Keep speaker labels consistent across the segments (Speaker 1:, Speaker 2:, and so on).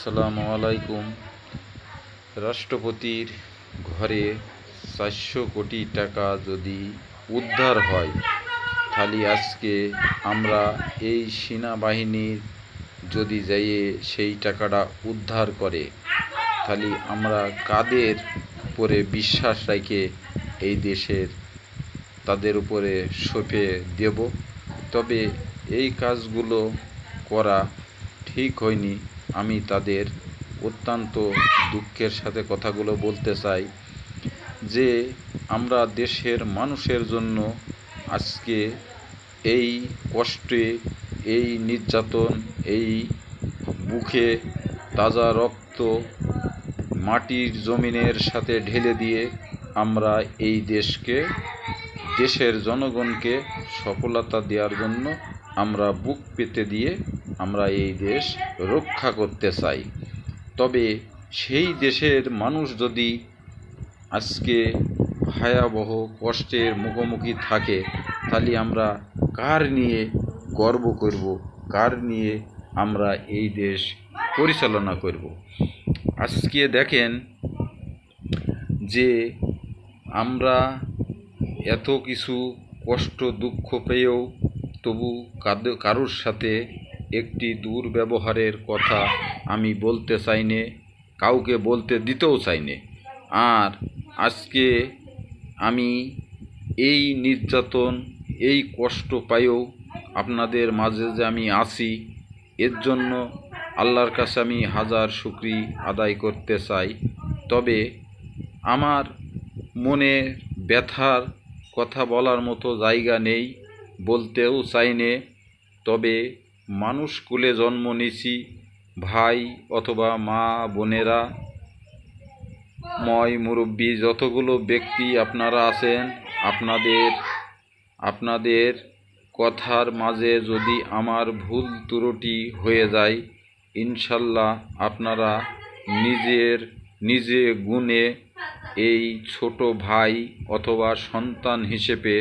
Speaker 1: আসসালামু আলাইকুম। রাষ্ট্রপতির ঘরে 400 কোটি টাকা যদি উদ্ধার হয়, তাহলে আজকে আমরা এই সেনাবাহিনীর যদি যাইয়ে সেই টাকাটা উদ্ধার করে, তাহলে আমরা কাদের উপরে বিশ্বাস রেখে এই দেশের তাদের উপরে সঁপে দেব? তবে এই কাজগুলো করা ঠিক হয়নি। আমি তাদের অত্যন্ত দুঃখের সাথে কথাগুলো বলতে চাই যে আমরা দেশের মানুষের জন্য আজকে এই কষ্টে, এই নির্যাতন, এই বুকে তাজা রক্ত মাটির জমিনের সাথে ঢেলে দিয়ে আমরা এই দেশের জনগণকে সফলতা দেওয়ার জন্য আমরা বুক পেতে দিয়ে আমরা এই দেশ রক্ষা করতে চাই। তবে সেই দেশের মানুষ যদি আজকে ভয়াবহ কষ্টের মুখোমুখি থাকে, তাহলে আমরা কার নিয়ে গর্ব করব, কার নিয়ে আমরা এই দেশ পরিচালনা করব? আজকে দেখেন যে আমরা এত কিছু কষ্ট দুঃখ পেয়েও তবু কারোর সাথে একটি দুর্ব্যবহারের কথা আমি বলতে চাই নে, কাউকে বলতে দিতেও চাই নে। আর আজকে আমি এই নির্যাতন, এই কষ্ট পাইও আপনাদের মাঝে যে আমি আছি, এর জন্য আল্লাহর কাছে আমি হাজার শুকরি আদায় করতে চাই। তবে আমার মনে ব্যথার কথা বলার মতো জায়গা নেই, বলতেও চাই নে। তবে মানুষ কুলে জন্ম নিছি, ভাই অথবা মা বোনেরা, মুরব্বী যতগুলো ব্যক্তি আপনারা আছেন, আপনাদের কথার মাঝে যদি আমার ভুল ত্রুটি হয়ে যায়, ইনশাল্লাহ আপনারা নিজে গুণে এই ছোট ভাই অথবা সন্তান হিসেবে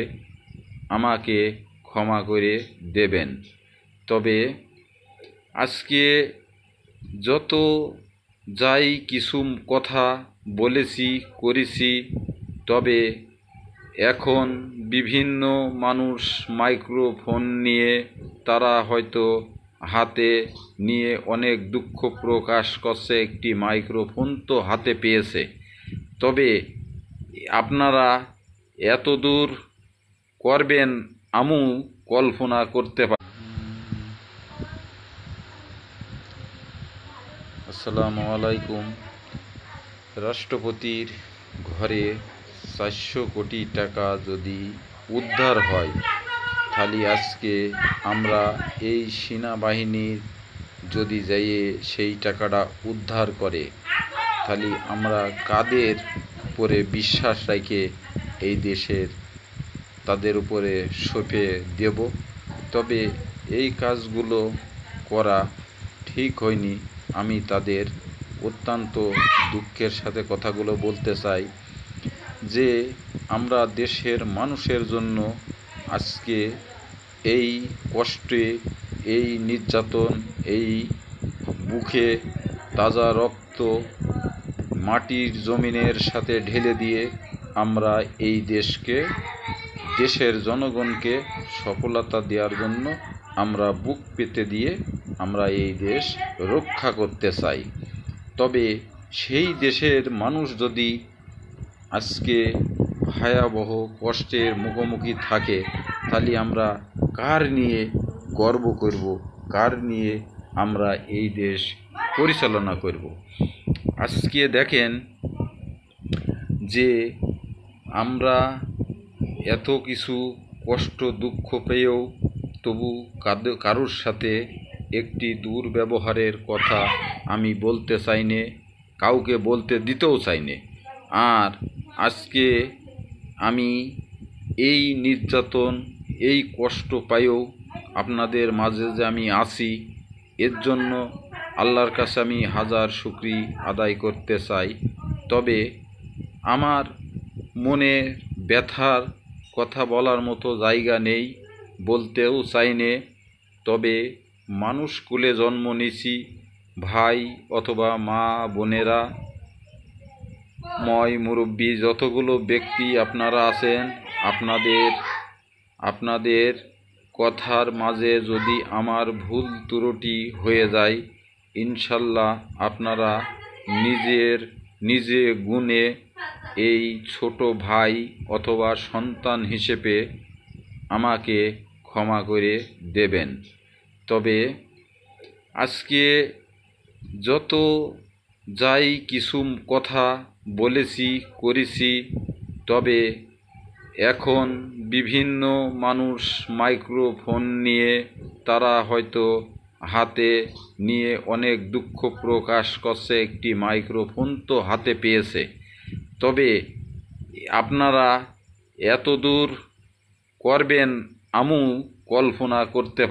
Speaker 1: আমাকে ক্ষমা করে দেবেন। তবে আজকে যত যাই কিছু কথা বলেছি করেছি, তবে এখন বিভিন্ন মানুষ মাইক্রোফোন নিয়ে তারা হয়তো হাতে নিয়ে অনেক দুঃখ প্রকাশ করছে, একটি মাইক্রোফোন তো হাতে পেয়েছে। তবে আপনারা এত দূর করবেন আমু কল্পনা করতে পারি। আসসালামু আলাইকুম। রাষ্ট্রপতির ঘরে 400 কোটি টাকা যদি উদ্ধার হয়, তাহলে আজকে আমরা এই সেনাবাহিনীর যদি যাইয়ে সেই টাকাটা উদ্ধার করে, তাহলে আমরা কাদের উপরে বিশ্বাস রেখে এই দেশের তাদের উপরে সঁপে দেব? তবে এই কাজগুলো করা ঠিক হয়নি। আমি তাদের অত্যন্ত দুঃখের সাথে কথাগুলো বলতে চাই যে আমরা দেশের মানুষের জন্য আজকে এই কষ্টে, এই নির্যাতন, এই বুকে তাজা রক্ত মাটির জমিনের সাথে ঢেলে দিয়ে আমরা এই দেশের জনগণকে সফলতা দেওয়ার জন্য আমরা বুক পেতে দিয়ে আমরা এই দেশ রক্ষা করতে চাই। তবে সেই দেশের মানুষ যদি আজকে ভয়াবহ কষ্টের মুখোমুখি থাকে, তাহলে আমরা কার নিয়ে গর্ব করব, কার নিয়ে আমরা এই দেশ পরিচালনা করব? আজকে দেখেন যে আমরা এত কিছু কষ্ট দুঃখ পেয়েও তবু কারোর সাথে একটি দুর্ব্যবহারের কথা আমি বলতে চাই নে, কাউকে বলতে দিতেও চাই নে। আর আজকে আমি এই নির্যাতন, এই কষ্ট পাইও আপনাদের মাঝে যে আমি আছি, এর জন্য আল্লাহর কাছে আমি হাজার শুকরি আদায় করতে চাই। তবে আমার মনে ব্যথার কথা বলার মতো জায়গা নেই, বলতেও চাই নে। তবে মানুষ কুলে জন্ম নিছি, ভাই অথবা মা বোনেরা, মুরব্বী যতগুলো ব্যক্তি আপনারা আছেন, আপনাদের কথার মাঝে যদি আমার ভুল ত্রুটি হয়ে যায়, ইনশাল্লাহ আপনারা নিজে গুণে এই ছোট ভাই অথবা সন্তান হিসেবে আমাকে ক্ষমা করে দেবেন। তবে আজকে যত যাই কিছু কথা বলেছি করেছি, তবে এখন বিভিন্ন মানুষ মাইক্রোফোন নিয়ে তারা হয়তো হাতে নিয়ে অনেক দুঃখ প্রকাশ করছে, একটি মাইক্রোফোন তো হাতে পেয়েছে। তবে আপনারা এত দূর করবেন আমু কল্পনা করতে